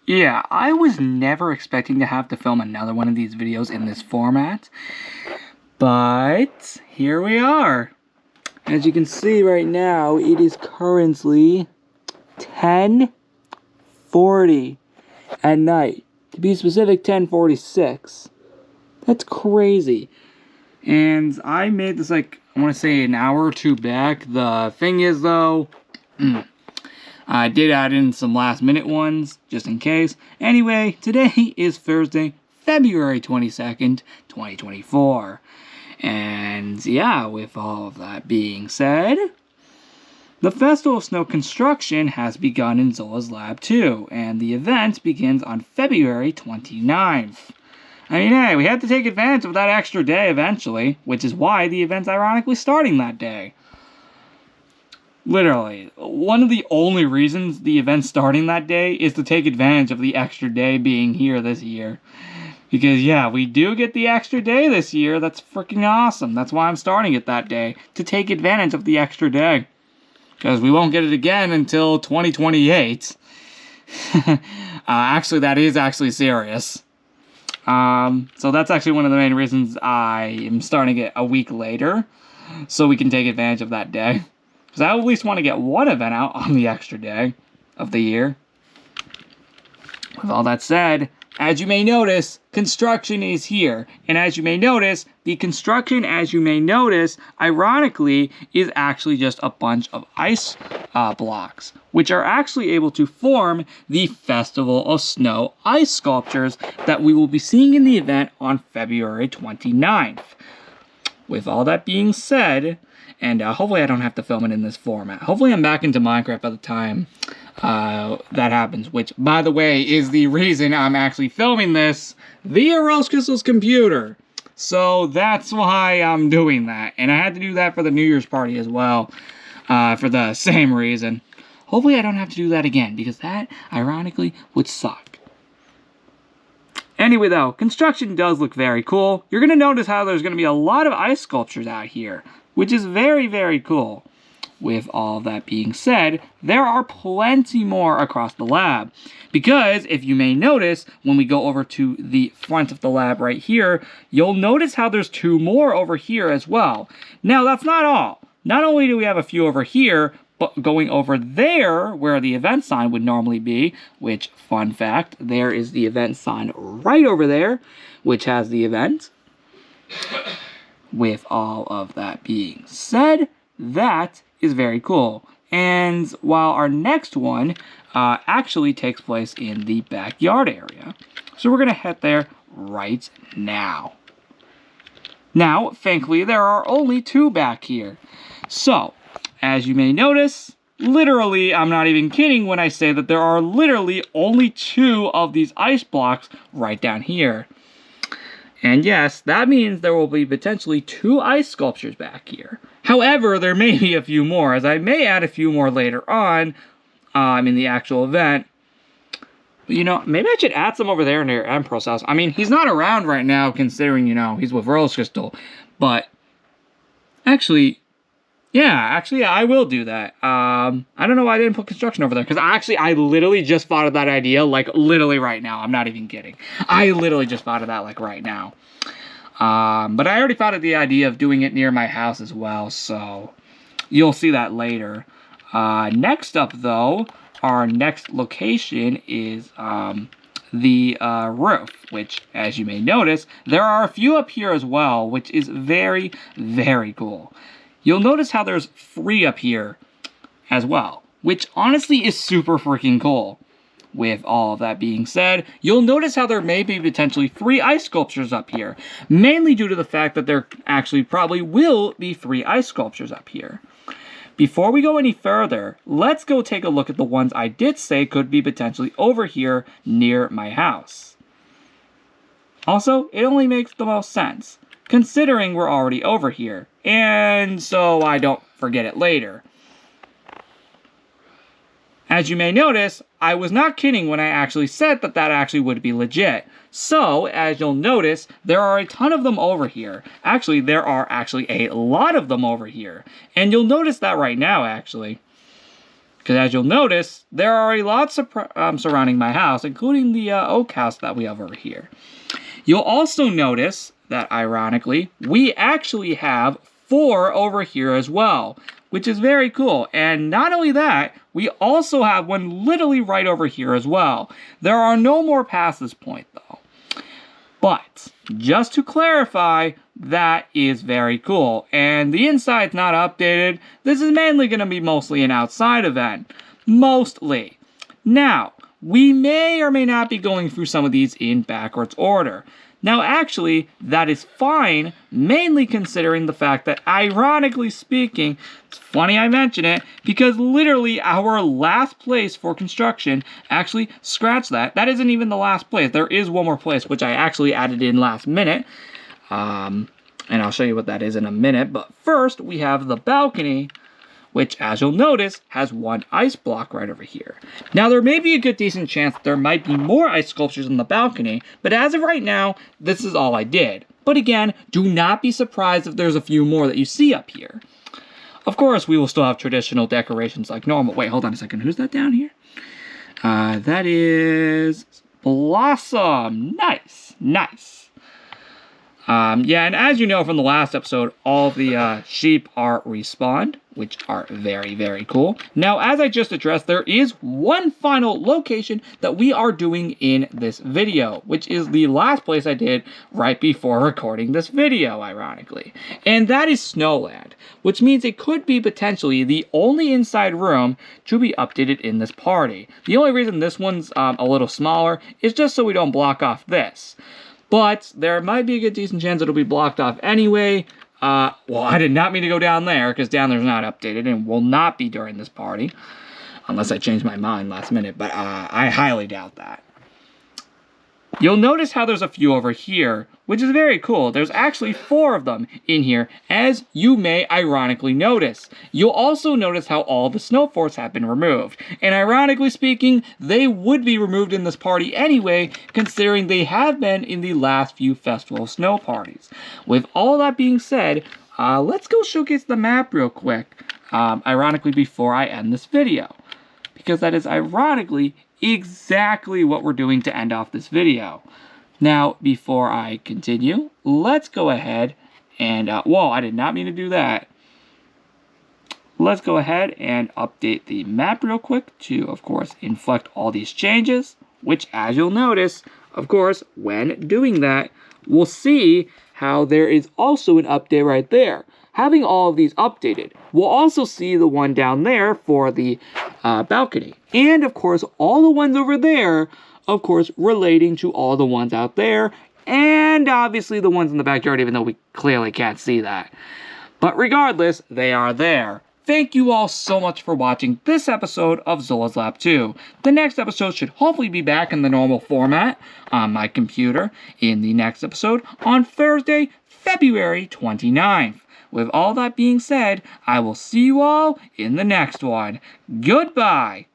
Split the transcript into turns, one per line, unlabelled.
Yeah, I was never expecting to have to film another one of these videos in this format, but here we are. As you can see right now, it is currently 10:40 at night. To be specific, 10:46. That's crazy. And I made this like, I want to say an hour or two back. The thing is though, I did add in some last minute ones, just in case. Anyway, today is Thursday, February 22nd, 2024. And yeah, with all of that being said, the Festival of Snow construction has begun in Zola's Lab 2, and the event begins on February 29th. I mean, hey, we had to take advantage of that extra day eventually, which is why the event's ironically starting that day. Literally, one of the only reasons the event's starting that day is to take advantage of the extra day being here this year. Because, yeah, we do get the extra day this year. That's freaking awesome. That's why I'm starting it that day, to take advantage of the extra day. Because we won't get it again until 2028. Actually, that is actually serious. So that's actually one of the main reasons I am starting it a week later, so we can take advantage of that day. Because I at least want to get one event out on the extra day of the year. With all that said, as you may notice, construction is here. And as you may notice, the construction, ironically, is actually just a bunch of ice blocks, which are actually able to form the Festival of Snow ice sculptures that we will be seeing in the event on February 29th. With all that being said, and hopefully I don't have to film it in this format. Hopefully I'm back into Minecraft by the time that happens, which, by the way, is the reason I'm actually filming this via Rose Crystal's computer. So that's why I'm doing that. And I had to do that for the New Year's party as well, for the same reason. Hopefully I don't have to do that again, because that, ironically, would suck. Anyway, though, construction does look very cool. You're going to notice how there's going to be a lot of ice sculptures out here, which is very, very cool. With all that being said, there are plenty more across the lab. Because, if you may notice, when we go over to the front of the lab right here, you'll notice how there's two more over here as well. Now, that's not all. Not only do we have a few over here, but going over there, where the event sign would normally be, which, fun fact, there is the event sign right over there, which has the event. With all of that being said, that is very cool. And while our next one actually takes place in the backyard area. So we're going to head there right now. Now, thankfully, there are only two back here. So, as you may notice, literally, I'm not even kidding when I say that there are literally only two of these ice blocks right down here. And yes, that means there will be potentially two ice sculptures back here. However, there may be a few more, as I may add a few more later on in the actual event. But, you know, maybe I should add some over there near Emperor's house. I mean, he's not around right now, considering, you know, he's with Rose Crystal. But, actually, yeah, I will do that. I don't know why I didn't put construction over there, because I literally just thought of that idea, like, literally right now. I'm not even kidding. I literally just thought of that, like, right now. But I already thought of the idea of doing it near my house as well, so you'll see that later. Next up, though, our next location is the roof, which, as you may notice, there are a few up here as well, which is very, very cool. You'll notice how there's 3 up here as well, which honestly is super freaking cool. With all of that being said, you'll notice how there may be potentially 3 ice sculptures up here, mainly due to the fact that there actually probably will be 3 ice sculptures up here. Before we go any further, let's go take a look at the ones I did say could be potentially over here near my house. Also, it only makes the most sense, considering we're already over here, and so I don't forget it later. As you may notice, I was not kidding when I actually said that that actually would be legit. So, as you'll notice, there are a ton of them over here. Actually, there are actually a lot of them over here. And you'll notice that right now, actually. Because as you'll notice, there are a lot surrounding my house, including the oak house that we have over here. You'll also notice that, ironically, we actually have 4 over here as well, which is very cool. And not only that, we also have one literally right over here as well. There are no more past this point, though. But, just to clarify, that is very cool. And the inside's not updated. This is mainly going to be mostly an outside event. Mostly. Now, we may or may not be going through some of these in backwards order. Now, actually, that is fine, mainly considering the fact that, ironically speaking, it's funny I mention it, because literally our last place for construction, actually, scratch that. That isn't even the last place. There is one more place, which I actually added in last minute. And I'll show you what that is in a minute. But first, we have the balcony, which, as you'll notice, has 1 ice block right over here. Now, there may be a good decent chance there might be more ice sculptures in the balcony, but as of right now, this is all I did. But again, do not be surprised if there's a few more that you see up here. Of course, we will still have traditional decorations like normal. Wait, hold on a second. Who's that down here? That is Blossom. Nice, nice. Yeah, and as you know from the last episode, all of the sheep are respawned, which are very, very cool. Now, as I just addressed, there is one final location that we are doing in this video, which is the last place I did right before recording this video, ironically. And that is Snowland, which means it could be potentially the only inside room to be updated in this party. The only reason this one's a little smaller is just so we don't block off this. But there might be a good decent chance it'll be blocked off anyway. Well, I did not mean to go down there, because down there's not updated and will not be during this party. Unless I change my mind last minute, but I highly doubt that. You'll notice how there's a few over here, which is very cool. There's actually 4 of them in here, as you may ironically notice. You'll also notice how all the snow forts have been removed. And ironically speaking, they would be removed in this party anyway, considering they have been in the last few Festival of Snow parties. With all that being said, let's go showcase the map real quick, ironically before I end this video. Because that is ironically exactly what we're doing to end off this video. Now, before I continue, let's go ahead and, whoa, I did not mean to do that. Let's go ahead and update the map real quick to, of course, inflect all these changes, which, as you'll notice, of course, when doing that, we'll see how there is also an update right there. Having all of these updated, we'll also see the one down there for the balcony. And, of course, all the ones over there, of course, relating to all the ones out there. And, obviously, the ones in the backyard, even though we clearly can't see that. But regardless, they are there. Thank you all so much for watching this episode of Zola's Lab 2. The next episode should hopefully be back in the normal format on my computer in the next episode on Thursday, February 29th. With all that being said, I will see you all in the next one. Goodbye!